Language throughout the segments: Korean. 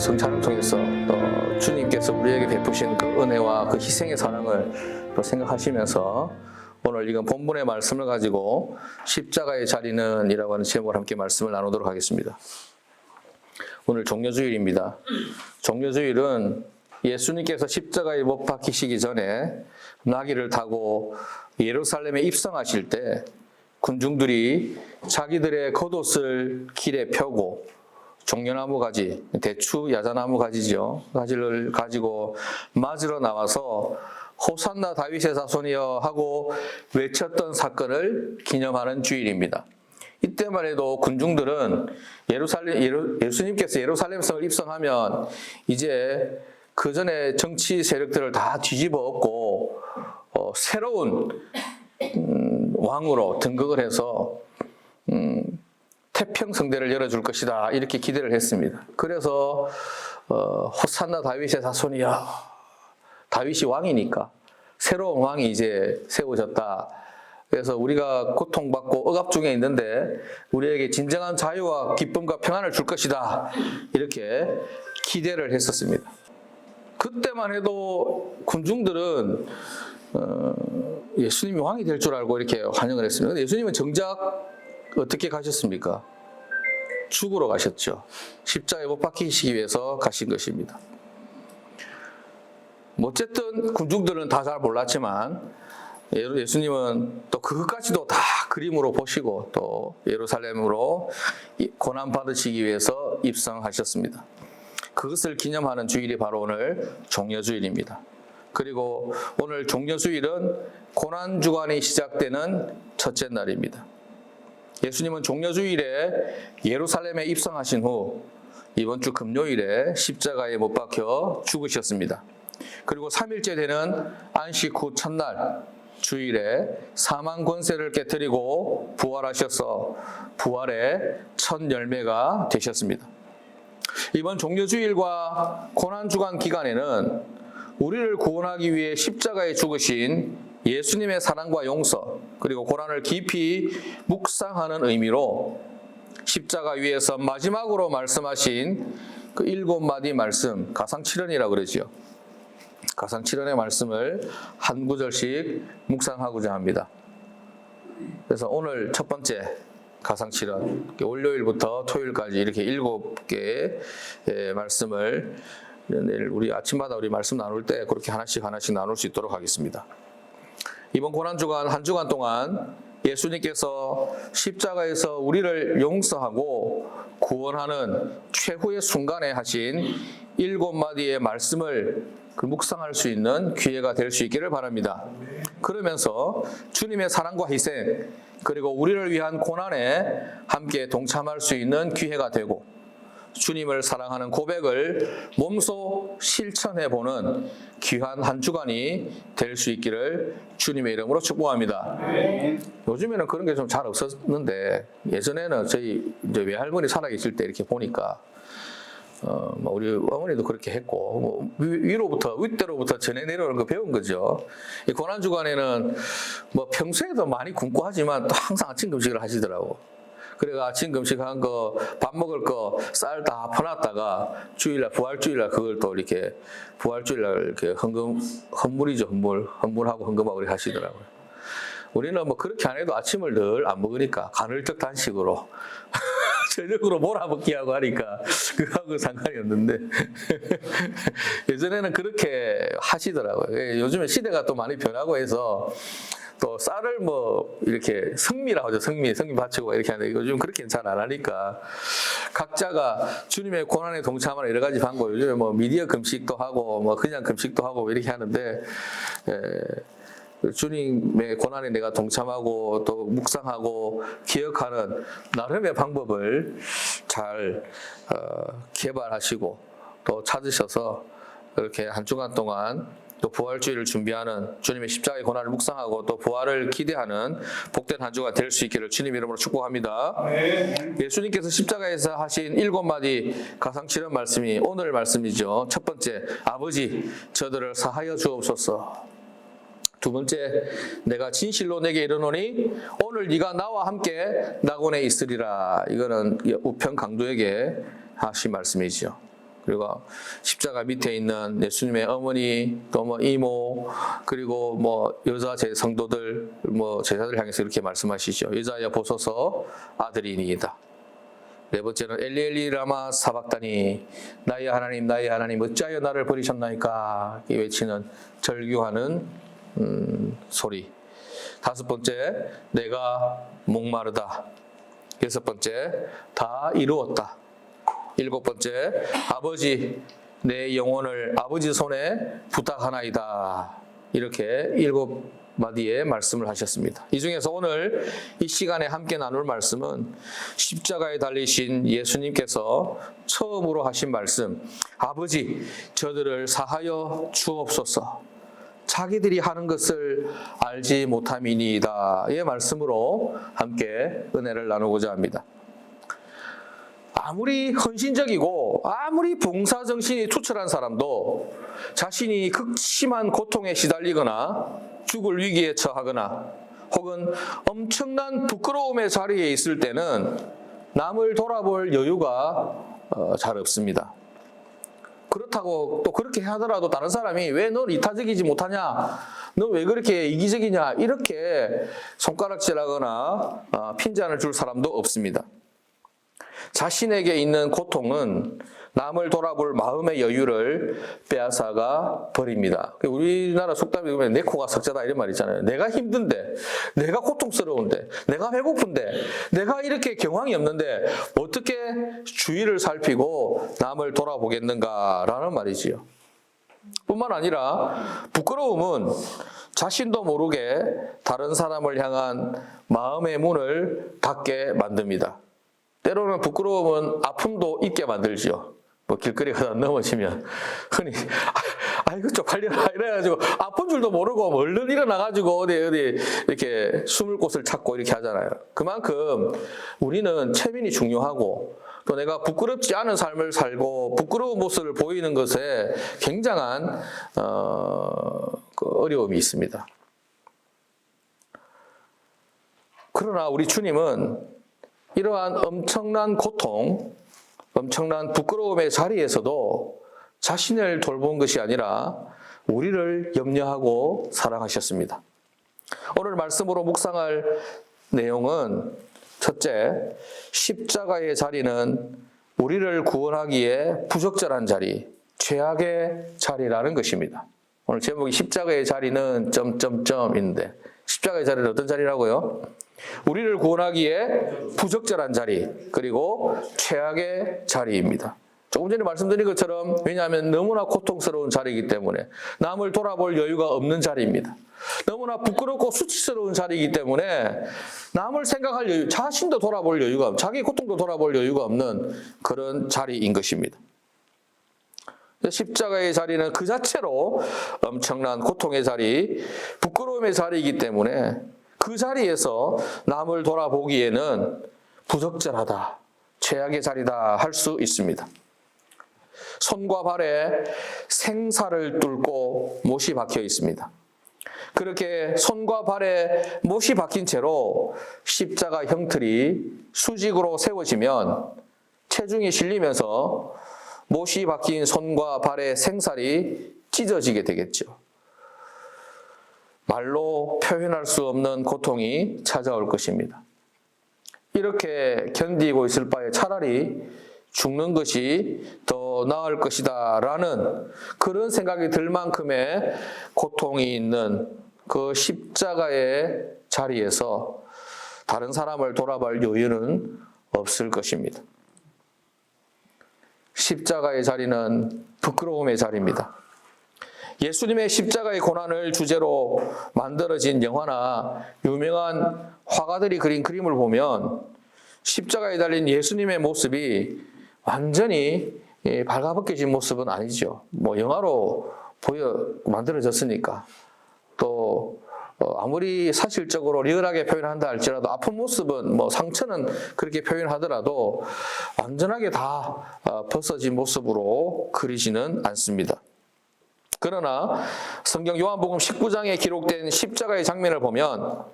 성찬을 통해서 또 주님께서 우리에게 베푸신 그 은혜와 그 희생의 사랑을 또 생각하시면서 오늘 이건 본문의 말씀을 가지고 십자가의 자리는 이라고 하는 제목으로 함께 말씀을 나누도록 하겠습니다. 오늘 종려주일입니다. 종려주일은 예수님께서 십자가에 못 박히시기 전에 나귀를 타고 예루살렘에 입성하실 때 군중들이 자기들의 겉옷을 길에 펴고 종려나무 가지, 대추 야자나무 가지죠. 가지를 가지고 맞으러 나와서 호산나 다윗의 자손이여 하고 외쳤던 사건을 기념하는 주일입니다. 이때만 해도 군중들은 예수님께서 예루살렘 성을 입성하면 이제 그 전에 정치 세력들을 다 뒤집어 엎고 새로운 왕으로 등극을 해서 태평성대를 열어줄 것이다 이렇게 기대를 했습니다. 그래서 호산나 다윗의 자손이야, 다윗이 왕이니까 새로운 왕이 이제 세워졌다. 그래서 우리가 고통받고 억압 중에 있는데 우리에게 진정한 자유와 기쁨과 평안을 줄 것이다 이렇게 기대를 했었습니다. 그때만 해도 군중들은 예수님이 왕이 될 줄 알고 이렇게 환영을 했습니다. 근데 예수님은 정작 어떻게 가셨습니까? 죽으러 가셨죠. 십자가에 못 박히시기 위해서 가신 것입니다. 어쨌든 군중들은 다 잘 몰랐지만 예수님은 또 그것까지도 다 그림으로 보시고 또 예루살렘으로 고난 받으시기 위해서 입성하셨습니다. 그것을 기념하는 주일이 바로 오늘 종려주일입니다. 그리고 오늘 종려주일은 고난주간이 시작되는 첫째 날입니다. 예수님은 종려주일에 예루살렘에 입성하신 후 이번 주 금요일에 십자가에 못 박혀 죽으셨습니다. 그리고 3일째 되는 안식 후 첫날 주일에 사망 권세를 깨뜨리고 부활하셔서 부활의 첫 열매가 되셨습니다. 이번 종려주일과 고난주간 기간에는 우리를 구원하기 위해 십자가에 죽으신 예수님의 사랑과 용서 그리고 고난을 깊이 묵상하는 의미로 십자가 위에서 마지막으로 말씀하신 그 7마디 말씀, 가상칠언이라고 그러죠. 가상칠언의 말씀을 한 구절씩 묵상하고자 합니다. 그래서 오늘 첫 번째 가상칠언, 월요일부터 토요일까지 이렇게 7개의 말씀을 내일 우리 아침마다 우리 말씀 나눌 때 그렇게 하나씩 나눌 수 있도록 하겠습니다. 이번 고난주간 한 주간 동안 예수님께서 십자가에서 우리를 용서하고 구원하는 최후의 순간에 하신 7마디의 말씀을 묵상할 수 있는 기회가 될 수 있기를 바랍니다. 그러면서 주님의 사랑과 희생 그리고 우리를 위한 고난에 함께 동참할 수 있는 기회가 되고 주님을 사랑하는 고백을 몸소 실천해보는 귀한 한 주간이 될 수 있기를 주님의 이름으로 축복합니다. 요즘에는 그런 게 좀 잘 없었는데 예전에는 저희 이제 외할머니 살아계실 때 이렇게 보니까 우리 어머니도 그렇게 했고 윗대로부터 전해 내려오는 거 배운 거죠. 이 고난 주간에는 평소에도 많이 굶고 하지만 또 항상 아침 금식을 하시더라고. 그래가 아침 금식한 거, 밥 먹을 거 쌀 다 퍼놨다가 주일날 부활주일날 그걸 또 이렇게 부활주일날 이렇게 헌물이죠, 헌물하고 헌금하고 이렇게 하시더라고요. 우리는 그렇게 안 해도 아침을 늘 안 먹으니까 간헐적 단식으로 저녁으로 몰아먹기 하고 하니까 그거하고 상관이 없는데 예전에는 그렇게 하시더라고요. 요즘에 시대가 또 많이 변하고 해서 또 쌀을 이렇게 성미라고 하죠. 성미 바치고 이렇게 하는데 요즘 그렇게 잘 안 하니까 각자가 주님의 고난에 동참하는 여러 가지 방법, 요즘에 미디어 금식도 하고 그냥 금식도 하고 이렇게 하는데 주님의 고난에 내가 동참하고 또 묵상하고 기억하는 나름의 방법을 잘 개발하시고 또 찾으셔서 이렇게 한 주간 동안 또 부활주의를 준비하는 주님의 십자가의 고난을 묵상하고 또 부활을 기대하는 복된 한 주가 될 수 있기를 주님 이름으로 축복합니다. 예수님께서 십자가에서 하신 7마디 가상칠언 말씀이 오늘 말씀이죠. 첫 번째, 아버지 저들을 사하여 주옵소서. 두 번째, 내가 진실로 내게 이르노니 오늘 네가 나와 함께 낙원에 있으리라. 이거는 우편 강도에게 하신 말씀이죠. 그리고 십자가 밑에 있는 예수님의 어머니, 또 뭐 이모, 그리고 뭐 여자 성도들, 뭐 제자들 향해서 이렇게 말씀하시죠. 여자여 보소서 아들이니이다. 네 번째는 엘리 라마 사박다니, 나의 하나님 나의 하나님 어찌하여 나를 버리셨나이까 이 외치는 절규하는 소리. 다섯 번째, 내가 목마르다. 여섯 번째, 다 이루었다. 일곱 번째, 아버지 내 영혼을 아버지 손에 부탁하나이다. 이렇게 일곱 마디의 말씀을 하셨습니다. 이 중에서 오늘 이 시간에 함께 나눌 말씀은 십자가에 달리신 예수님께서 처음으로 하신 말씀, 아버지 저들을 사하여 주옵소서, 자기들이 하는 것을 알지 못함이니이다의 말씀으로 함께 은혜를 나누고자 합니다. 아무리 헌신적이고 아무리 봉사정신이 투철한 사람도 자신이 극심한 고통에 시달리거나 죽을 위기에 처하거나 혹은 엄청난 부끄러움의 자리에 있을 때는 남을 돌아볼 여유가 잘 없습니다. 그렇다고 또 그렇게 하더라도 다른 사람이 왜 넌 이타적이지 못하냐, 너 왜 그렇게 이기적이냐, 이렇게 손가락질하거나 핀잔을 줄 사람도 없습니다. 자신에게 있는 고통은 남을 돌아볼 마음의 여유를 빼앗아가 버립니다. 우리나라 속담에 보면 내 코가 석자다 이런 말 있잖아요. 내가 힘든데, 내가 고통스러운데, 내가 배고픈데, 내가 이렇게 경황이 없는데 어떻게 주위를 살피고 남을 돌아보겠는가라는 말이지요. 뿐만 아니라 부끄러움은 자신도 모르게 다른 사람을 향한 마음의 문을 닫게 만듭니다. 때로는 부끄러움은 아픔도 있게 만들지요. 뭐 길거리 가다 넘어지면 흔히 아이고 쪽팔려라 이래가지고 아픈 줄도 모르고 얼른 일어나가지고 어디 이렇게 숨을 곳을 찾고 이렇게 하잖아요. 그만큼 우리는 체면이 중요하고 또 내가 부끄럽지 않은 삶을 살고 부끄러운 모습을 보이는 것에 굉장한 어려움이 있습니다. 그러나 우리 주님은 이러한 엄청난 고통, 엄청난 부끄러움의 자리에서도 자신을 돌본 것이 아니라 우리를 염려하고 사랑하셨습니다. 오늘 말씀으로 묵상할 내용은 첫째, 십자가의 자리는 우리를 구원하기에 부적절한 자리, 죄악의 자리라는 것입니다. 오늘 제목이 십자가의 자리는 점점점인데 십자가의 자리는 어떤 자리라고요? 우리를 구원하기에 부적절한 자리, 그리고 최악의 자리입니다. 조금 전에 말씀드린 것처럼, 왜냐하면 너무나 고통스러운 자리이기 때문에, 남을 돌아볼 여유가 없는 자리입니다. 너무나 부끄럽고 수치스러운 자리이기 때문에 남을 생각할 여유, 자신도 돌아볼 여유가 없는, 자기 고통도 돌아볼 여유가 없는 그런 자리인 것입니다. 십자가의 자리는 그 자체로 엄청난 고통의 자리, 부끄러움의 자리이기 때문에 그 자리에서 남을 돌아보기에는 부적절하다, 최악의 자리다 할 수 있습니다. 손과 발에 생사를 뚫고 못이 박혀 있습니다. 그렇게 손과 발에 못이 박힌 채로 십자가 형틀이 수직으로 세워지면 체중이 실리면서 못이 박힌 손과 발의 생살이 찢어지게 되겠죠. 말로 표현할 수 없는 고통이 찾아올 것입니다. 이렇게 견디고 있을 바에 차라리 죽는 것이 더 나을 것이다 라는 그런 생각이 들 만큼의 고통이 있는 그 십자가의 자리에서 다른 사람을 돌아볼 여유는 없을 것입니다. 십자가의 자리는 부끄러움의 자리입니다. 예수님의 십자가의 고난을 주제로 만들어진 영화나 유명한 화가들이 그린 그림을 보면 십자가에 달린 예수님의 모습이 완전히 발가벗겨진 모습은 아니죠. 뭐 영화로 만들어졌으니까. 또 아무리 사실적으로 리얼하게 표현한다 할지라도 아픈 모습은 뭐 상처는 그렇게 표현하더라도 완전하게 다 벗어진 모습으로 그리지는 않습니다. 그러나 성경 요한복음 19장에 기록된 십자가의 장면을 보면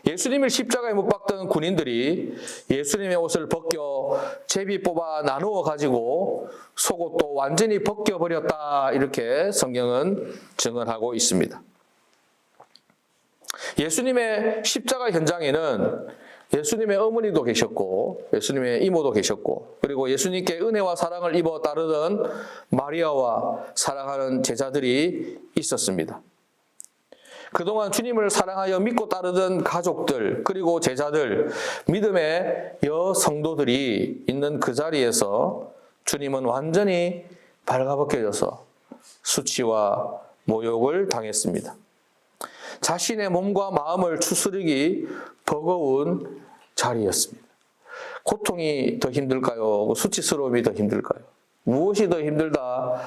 예수님을 십자가에 못 박던 군인들이 예수님의 옷을 벗겨 제비 뽑아 나누어 가지고 속옷도 완전히 벗겨버렸다, 이렇게 성경은 증언하고 있습니다. 예수님의 십자가 현장에는 예수님의 어머니도 계셨고 예수님의 이모도 계셨고, 그리고 예수님께 은혜와 사랑을 입어 따르던 마리아와 사랑하는 제자들이 있었습니다. 그동안 주님을 사랑하여 믿고 따르던 가족들, 그리고 제자들, 믿음의 여성도들이 있는 그 자리에서 주님은 완전히 발가벗겨져서 수치와 모욕을 당했습니다. 자신의 몸과 마음을 추스르기 버거운 자리였습니다. 고통이 더 힘들까요? 수치스러움이 더 힘들까요? 무엇이 더 힘들다?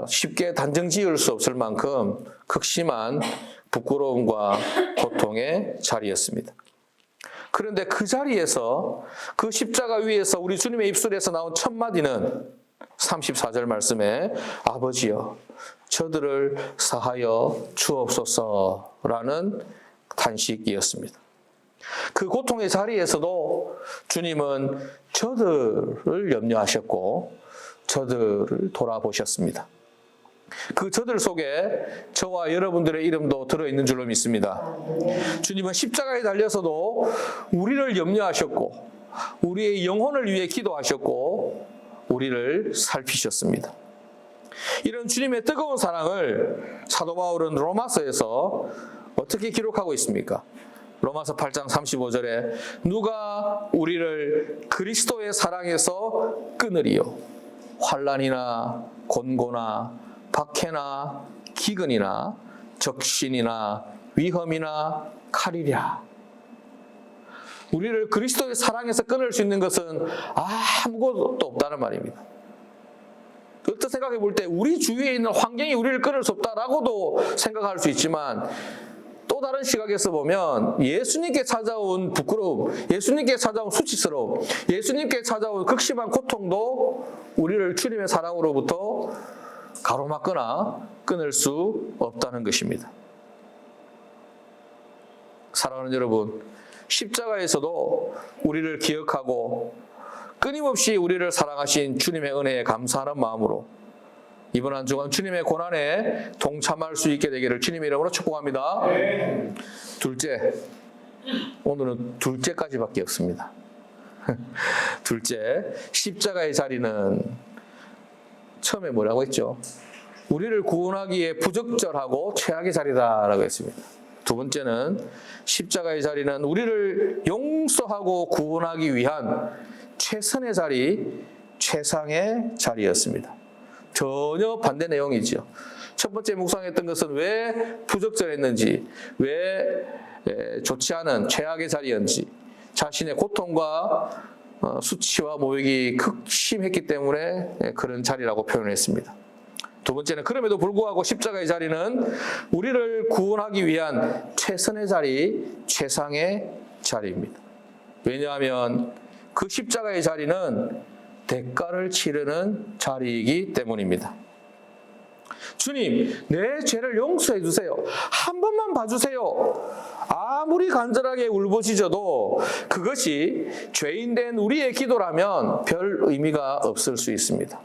쉽게 단정 지을 수 없을 만큼 극심한 부끄러움과 고통의 자리였습니다. 그런데 그 자리에서, 그 십자가 위에서 우리 주님의 입술에서 나온 첫 마디는 34절 말씀에 아버지여 저들을 사하여 주옵소서라는 탄식이었습니다. 그 고통의 자리에서도 주님은 저들을 염려하셨고 저들을 돌아보셨습니다. 그 저들 속에 저와 여러분들의 이름도 들어있는 줄로 믿습니다. 주님은 십자가에 달려서도 우리를 염려하셨고 우리의 영혼을 위해 기도하셨고 우리를 살피셨습니다. 이런 주님의 뜨거운 사랑을 사도 바울은 로마서에서 어떻게 기록하고 있습니까? 로마서 8장 35절에 누가 우리를 그리스도의 사랑에서 끊으리요? 환난이나 곤고나 박해나 기근이나 적신이나 위험이나 칼이랴. 우리를 그리스도의 사랑에서 끊을 수 있는 것은 아무것도 없다는 말입니다. 어떤 생각해 볼 때 우리 주위에 있는 환경이 우리를 끊을 수 없다라고도 생각할 수 있지만, 또 다른 시각에서 보면 예수님께 찾아온 부끄러움, 예수님께 찾아온 수치스러움, 예수님께 찾아온 극심한 고통도 우리를 주님의 사랑으로부터 가로막거나 끊을 수 없다는 것입니다. 사랑하는 여러분, 십자가에서도 우리를 기억하고 끊임없이 우리를 사랑하신 주님의 은혜에 감사하는 마음으로 이번 한 주간 주님의 고난에 동참할 수 있게 되기를 주님의 이름으로 축복합니다. 네. 둘째, 오늘은 둘째까지밖에 없습니다. 둘째, 십자가의 자리는 처음에 뭐라고 했죠? 우리를 구원하기에 부적절하고 최악의 자리다라고 했습니다. 두 번째는 십자가의 자리는 우리를 용서하고 구원하기 위한 최선의 자리, 최상의 자리였습니다. 전혀 반대 내용이죠. 첫 번째 묵상했던 것은 왜 부적절했는지, 왜 좋지 않은 최악의 자리였는지, 자신의 고통과 수치와 모욕이 극심했기 때문에 그런 자리라고 표현했습니다. 두 번째는 그럼에도 불구하고 십자가의 자리는 우리를 구원하기 위한 최선의 자리, 최상의 자리입니다. 왜냐하면 그 십자가의 자리는 대가를 치르는 자리이기 때문입니다. 주님, 내 죄를 용서해 주세요. 한 번만 봐주세요. 아무리 간절하게 울부짖어도 그것이 죄인된 우리의 기도라면 별 의미가 없을 수 있습니다.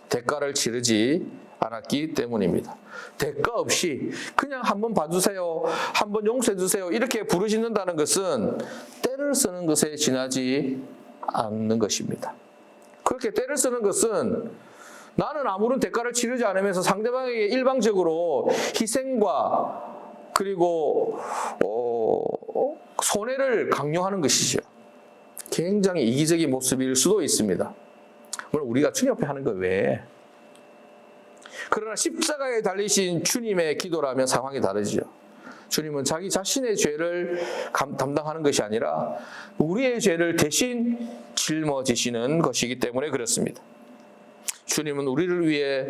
대가를 치르지 않았기 때문입니다. 대가 없이 그냥 한번 봐주세요, 한번 용서해 주세요 이렇게 부르짖는다는 것은 때를 쓰는 것에 지나지 않는 것입니다. 그렇게 때를 쓰는 것은 나는 아무런 대가를 치르지 않으면서 상대방에게 일방적으로 희생과 그리고 손해를 강요하는 것이죠. 굉장히 이기적인 모습일 수도 있습니다. 물론 우리가 주님 앞에 하는 거 왜? 그러나 십자가에 달리신 주님의 기도라면 상황이 다르죠. 주님은 자기 자신의 죄를 담당하는 것이 아니라 우리의 죄를 대신 짊어지시는 것이기 때문에 그렇습니다. 주님은 우리를 위해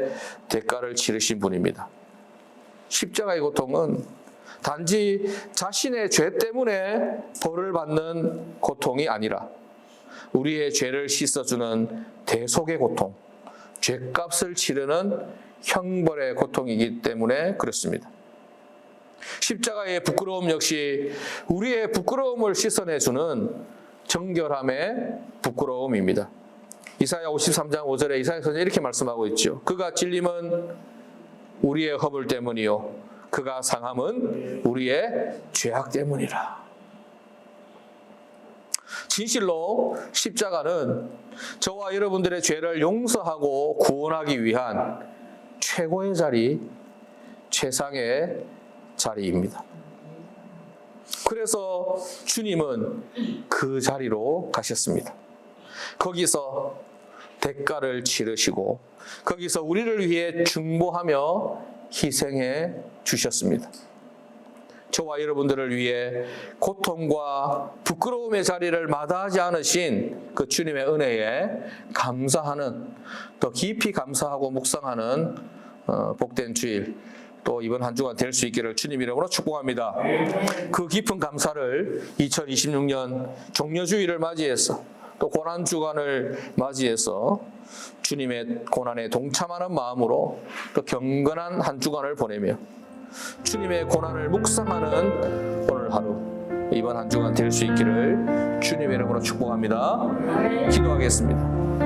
대가를 치르신 분입니다. 십자가의 고통은 단지 자신의 죄 때문에 벌을 받는 고통이 아니라 우리의 죄를 씻어주는 대속의 고통, 죄값을 치르는 형벌의 고통이기 때문에 그렇습니다. 십자가의 부끄러움 역시 우리의 부끄러움을 씻어내주는 정결함의 부끄러움입니다. 이사야 53장 5절에 이사야 선지자 이렇게 말씀하고 있죠. 그가 찔림은 우리의 허물 때문이요 그가 상함은 우리의 죄악 때문이라. 진실로 십자가는 저와 여러분들의 죄를 용서하고 구원하기 위한 최고의 자리, 최상의 자리입니다. 그래서 주님은 그 자리로 가셨습니다. 거기서 대가를 치르시고 거기서 우리를 위해 중보하며 희생해 주셨습니다. 저와 여러분들을 위해 고통과 부끄러움의 자리를 마다하지 않으신 그 주님의 은혜에 감사하는, 더 깊이 감사하고 묵상하는 복된 주일, 또 이번 한 주간 될 수 있기를 주님 이름으로 축복합니다. 그 깊은 감사를 2026년 종려주일을 맞이해서 또 고난주간을 맞이해서 주님의 고난에 동참하는 마음으로 또 경건한 한 주간을 보내며 주님의 고난을 묵상하는 오늘 하루, 이번 한 주간 될 수 있기를 주님의 이름으로 축복합니다. 기도하겠습니다.